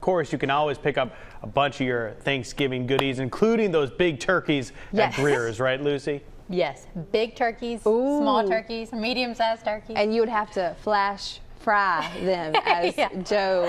course, you can always pick up a bunch of your Thanksgiving goodies, including those big turkeys at Greer's, right, Lucy? Yes, big turkeys, small turkeys, medium-sized turkeys. And you would have to flash fry them, as Joe,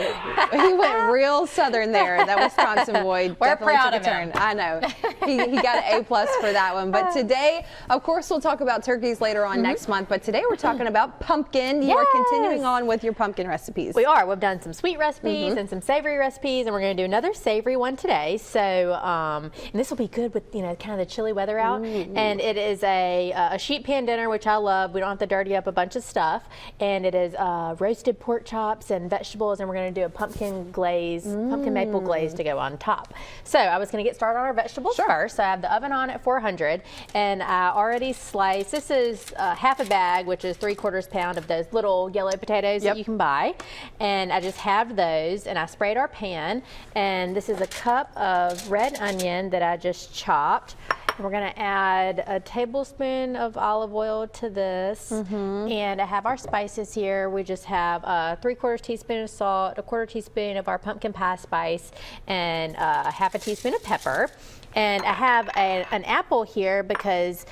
he went real southern there. That Wisconsin boy definitely took a turn. I know. He got an A+ for that one. But today, of course, we'll talk about turkeys later on next month. But today we're talking about pumpkin. You are continuing on with your pumpkin recipes. We are. We've done some sweet recipes and some savory recipes, and we're going to do another savory one today. So, and this will be good with, you know, kind of the chilly weather out. And it is a sheet pan dinner, which I love. We don't have to dirty up a bunch of stuff. And it is roasted pork chops and vegetables, and we're going to do a pumpkin glaze, pumpkin maple glaze to go on top. So I was going to get started on our vegetables first. So I have the oven on at 400, and I already sliced. This is half a bag, which is 3/4 pound of those little yellow potatoes that you can buy. And I just halved those, and I sprayed our pan. And this is a cup of red onion that I just chopped. We're going to add a tablespoon of olive oil to this, and I have our spices here. We just have a 3/4 teaspoon of salt, a 1/4 teaspoon of our pumpkin pie spice, and a half a teaspoon of pepper. And I have an apple here because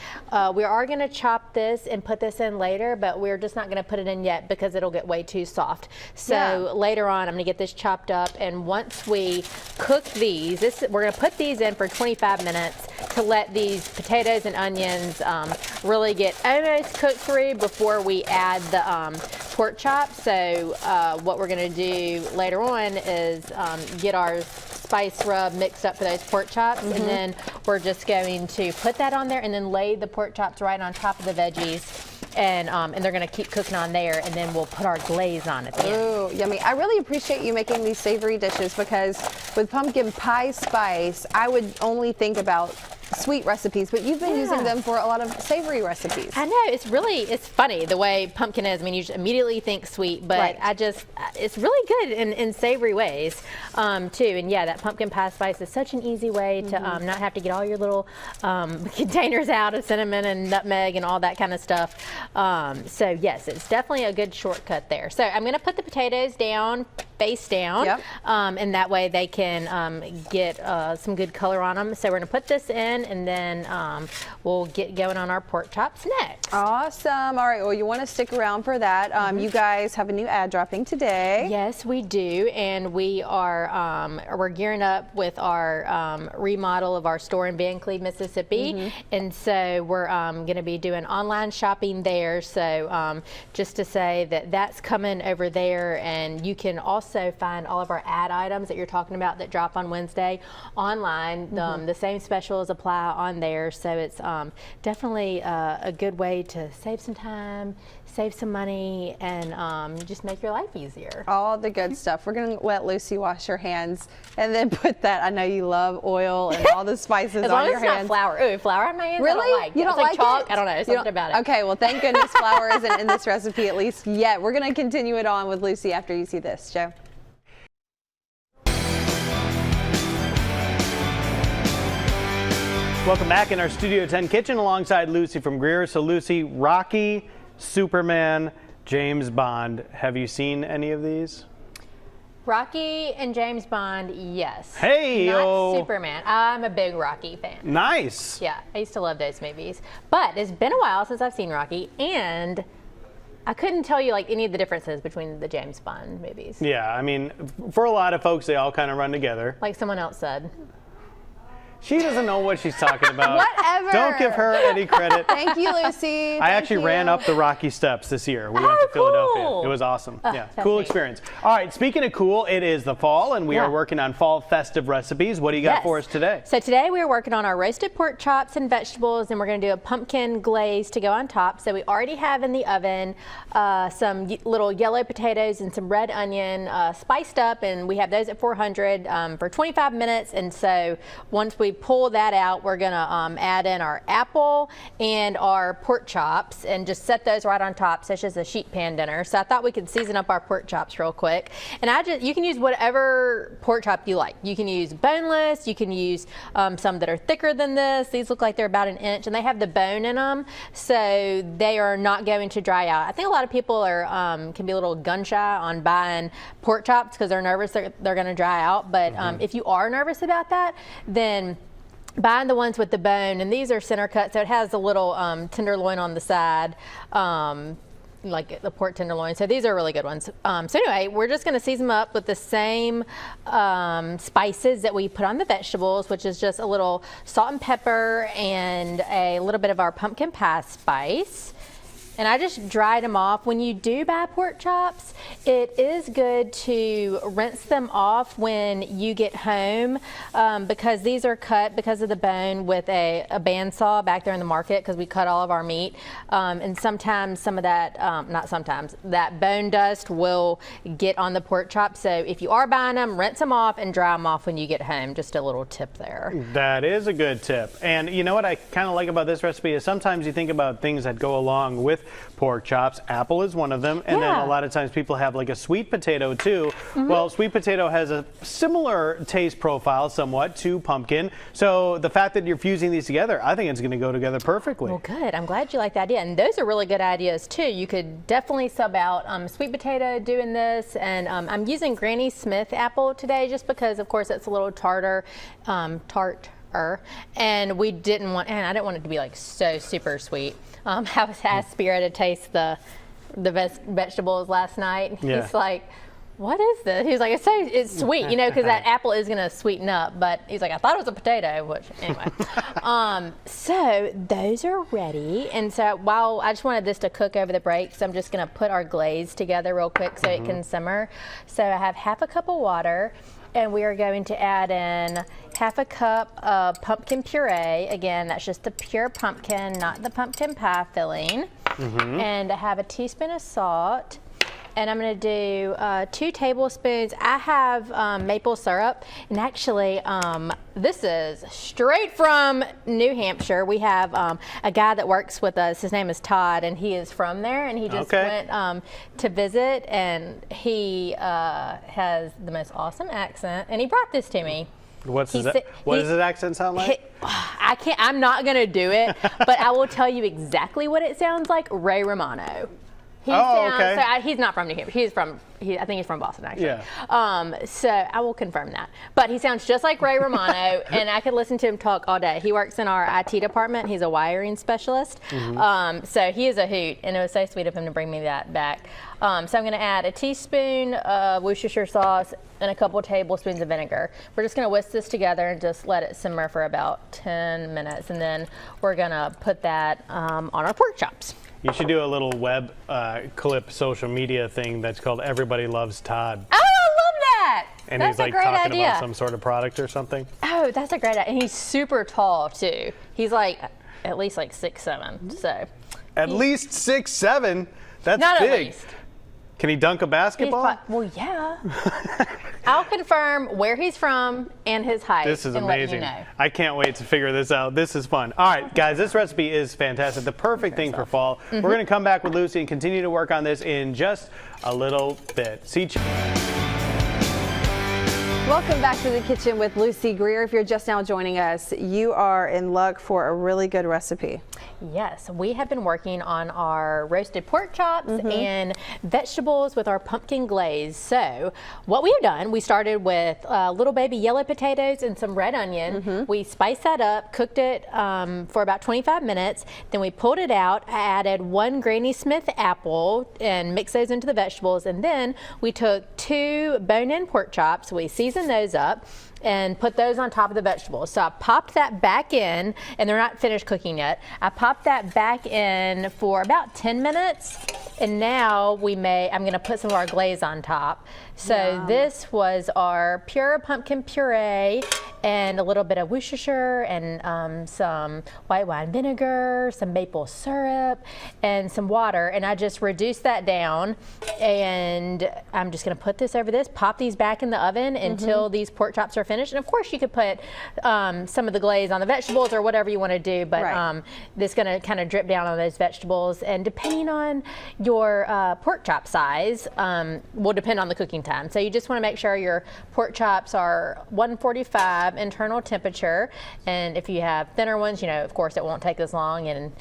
we are going to chop this and put this in later, but we're just not going to put it in yet because it'll get way too soft. So later on, I'm going to get this chopped up, and once we cook these, we're going to put these in for 25 minutes to let these potatoes and onions really get almost cooked through before we add the pork chop. So what we're going to do later on is get our spice rub mixed up for those pork chops, and then we're just going to put that on there and then lay the pork chops right on top of the veggies, and they're going to keep cooking on there, and then we'll put our glaze on at the end. Ooh, yummy. I really appreciate you making these savory dishes, because with pumpkin pie spice, I would only think about sweet recipes, but you've been using them for a lot of savory recipes. I know, it's funny the way pumpkin is. I mean, you just immediately think sweet, but it's really good in savory ways too. And yeah, that pumpkin pie spice is such an easy way to not have to get all your little containers out of cinnamon and nutmeg and all that kind of stuff. So yes, it's definitely a good shortcut there. So I'm going to put the potatoes down, face down, and that way they can get some good color on them. So we're going to put this in, and then we'll get going on our pork chops next. Awesome. All right, well, you want to stick around for that. You guys have a new ad dropping today. Yes, we do, and we are we're gearing up with our remodel of our store in Van Cleve, Mississippi, and so we're going to be doing online shopping there. So just to say that that's coming over there, and you can also find all of our ad items that you're talking about that drop on Wednesday online. The same specials apply on there, so it's definitely a good way to save some time, save some money, and just make your life easier. All the good stuff. We're going to let Lucy wash her hands and then put that, I know you love oil and all the spices on your hands. As long as it's not flour. Ooh, flour on my hands, really? I don't like. You don't like chalk? it? I don't know, something about it. Okay, well, thank goodness flour isn't in this recipe, at least yet. We're going to continue it on with Lucy after you see this. Joe? Welcome back in our Studio 10 kitchen alongside Lucy from Greer. So Lucy, Rocky, Superman, James Bond. Have you seen any of these? Rocky and James Bond, yes. Hey, not Superman. I'm a big Rocky fan. Nice. Yeah, I used to love those movies. But it's been a while since I've seen Rocky, and I couldn't tell you like any of the differences between the James Bond movies. Yeah, I mean, for a lot of folks, they all kind of run together. Like someone else said. She doesn't know what she's talking about. Whatever. Don't give her any credit. Thank you, Lucy. I actually ran up the Rocky steps this year. We went to Philadelphia. It was awesome. Yeah, cool experience. All right, speaking of cool, it is the fall, and we are working on fall festive recipes. What do you got for us today? So today we are working on our roasted pork chops and vegetables, and we're going to do a pumpkin glaze to go on top. So we already have in the oven some little yellow potatoes and some red onion spiced up, and we have those at 400 for 25 minutes. And so once we we pull that out, we're gonna add in our apple and our pork chops and just set those right on top. So it's just a sheet pan dinner. So I thought we could season up our pork chops real quick. And you can use whatever pork chop you like. You can use boneless, you can use some that are thicker than this. These look like they're about 1 inch and they have the bone in them, so they are not going to dry out. I think a lot of people are can be a little gun shy on buying pork chops because they're nervous they're going to dry out. But if you are nervous about that, then buying the ones with the bone, and these are center cut, so it has a little tenderloin on the side, like the pork tenderloin. So these are really good ones. So anyway, we're just going to season them up with the same spices that we put on the vegetables, which is just a little salt and pepper and a little bit of our pumpkin pie spice. And I just dried them off. When you do buy pork chops, it is good to rinse them off when you get home because these are cut because of the bone with a bandsaw back there in the market because we cut all of our meat. And sometimes some of that, not sometimes, that bone dust will get on the pork chop. So if you are buying them, rinse them off and dry them off when you get home. Just a little tip there. That is a good tip. And you know what I kind of like about this recipe is sometimes you think about things that go along with pork chops. Apple is one of them, and then a lot of times people have like a sweet potato too. Well, sweet potato has a similar taste profile somewhat to pumpkin, so the fact that you're fusing these together, I think it's going to go together perfectly. Well, good. I'm glad you like the idea, and those are really good ideas too. You could definitely sub out sweet potato doing this, and I'm using Granny Smith apple today just because, of course, it's a little tartar, and we didn't want, and I didn't want it to be like so super sweet. I was asked Spirit to taste the vegetables last night. Yeah. He's like, what is this? He's like, it's sweet, you know, because that apple is going to sweeten up. But he's like, I thought it was a potato, which anyway. So those are ready. And so while I just wanted this to cook over the break, so I'm just going to put our glaze together real quick so it can simmer. So I have half a cup of water. And we are going to add in half a cup of pumpkin puree. Again, that's just the pure pumpkin, not the pumpkin pie filling. And I have a teaspoon of salt. And I'm going to do 2 tablespoons. I have maple syrup. And actually, this is straight from New Hampshire. We have a guy that works with us. His name is Todd, and he is from there. And he just went to visit, and he has the most awesome accent. And he brought this to me. What does his accent sound like? I'm not going to do it, but I will tell you exactly what it sounds like. Ray Romano. So he's not from New Hampshire. I think he's from Boston, actually. Yeah. So I will confirm that. But he sounds just like Ray Romano, and I could listen to him talk all day. He works in our IT department. He's a wiring specialist. So he is a hoot, and it was so sweet of him to bring me that back. So I'm going to add a teaspoon of Worcestershire sauce and a couple tablespoons of vinegar. We're just going to whisk this together and just let it simmer for about 10 minutes, and then we're going to put that on our pork chops. You should do a little web clip social media thing that's called Everybody Loves Todd. Oh, I love that! And that's he's like talking about some sort of product or something. Oh, that's a great idea. And he's super tall too. He's like at least like 6'7". So at least 6'7"? That's not big. At least. Can he dunk a basketball? Well, yeah. I'll confirm where he's from and his height. This is and amazing. Let you know. I can't wait to figure this out. This is fun. All right, guys, this recipe is fantastic. The perfect thing for fall. We're going to come back with Lucy and continue to work on this in just a little bit. See you. Welcome back to the kitchen with Lucy Greer. If you're just now joining us, you are in luck for a really good recipe. Yes, we have been working on our roasted pork chops and vegetables with our pumpkin glaze. So what we have done, we started with little baby yellow potatoes and some red onion. We spiced that up, cooked it for about 25 minutes. Then we pulled it out. I added 1 Granny Smith apple and mixed those into the vegetables. And then we took 2 bone-in pork chops. We seasoned those up and put those on top of the vegetables. So I popped that back in, and they're not finished cooking yet. I popped that back in for about 10 minutes, and now I'm gonna put some of our glaze on top. So this was our pure pumpkin puree and a little bit of Worcestershire and some white wine vinegar, some maple syrup, and some water. And I just reduce that down, and I'm just going to put this over this, pop these back in the oven until these pork chops are finished. And of course, you could put some of the glaze on the vegetables or whatever you want to do, but this is going to kind of drip down on those vegetables. And depending on your pork chop size, will depend on the cooking time. So you just want to make sure your pork chops are 145 internal temperature, and if you have thinner ones, of course it won't take as long, and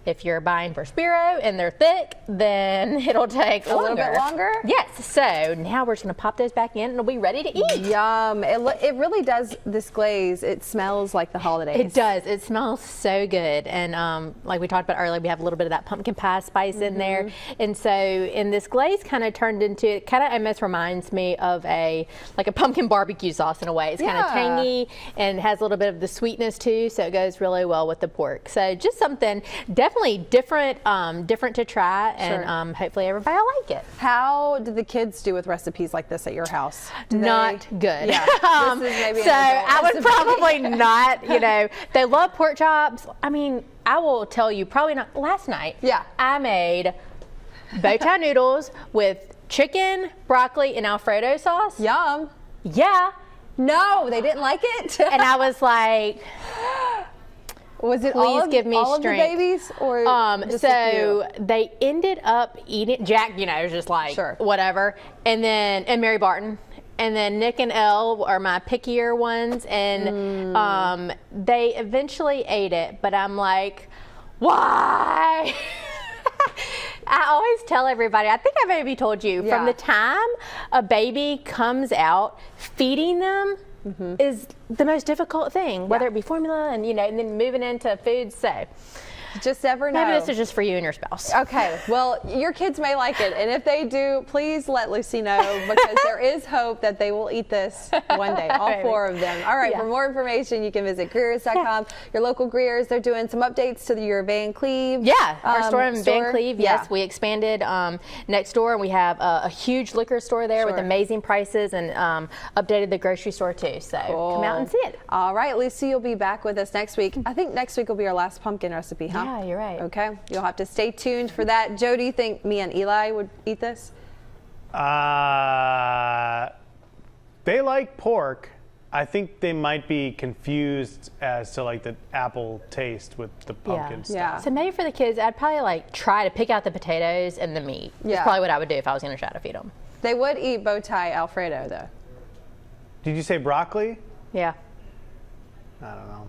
if you're buying for Spiro and they're thick, then it'll take a little bit longer. Yes. So now we're just going to pop those back in, and it'll be ready to eat. Yum! It really does. This glaze, it smells like the holidays. It does. It smells so good, and like we talked about earlier, we have a little bit of that pumpkin pie spice in there, and so in this glaze kind of turned into, it kind of almost reminds me of like a pumpkin barbecue sauce in a way. It's kind of tangy and has a little bit of the sweetness too, so it goes really well with the pork. So just something definitely different to try, and hopefully everybody will like it. How do the kids do with recipes like this at your house? Not good. Yeah. This is maybe so I would probably not, they love pork chops. I mean, I will tell you, probably not. Last night, I made bow tie noodles with chicken, broccoli, and Alfredo sauce. Yum. Yeah. No, they didn't like it. And I was like, was it please all of, give me all strength. Of the babies, or just so they ended up eating. Jack, was just like whatever, and Mary Barton, and then Nick and Elle are my pickier ones, and they eventually ate it. But I'm like, why? I always tell everybody, I think I maybe told you, from the time a baby comes out, feeding them is the most difficult thing, whether it be formula and and then moving into food. So just never know. Maybe this is just for you and your spouse. Okay, well, your kids may like it, and if they do, please let Lucy know, because there is hope that they will eat this one day, all 4 of them. All right, for more information, you can visit Greers.com. Your local Greers, they're doing some updates to your Van Cleve. Yeah, our store in Van Cleve. Yes, we expanded next door, and we have a huge liquor store there with amazing prices, and updated the grocery store too. So come out and see it. All right, Lucy, you'll be back with us next week. I think next week will be our last pumpkin recipe, huh? Yeah, you're right. Okay, you'll have to stay tuned for that. Joe, do you think me and Eli would eat this? They like pork. I think they might be confused as to like the apple taste with the pumpkin stuff. Yeah. So maybe for the kids, I'd probably try to pick out the potatoes and the meat. That's probably what I would do if I was going to try to feed them. They would eat bow tie Alfredo though. Did you say broccoli? Yeah. I don't know.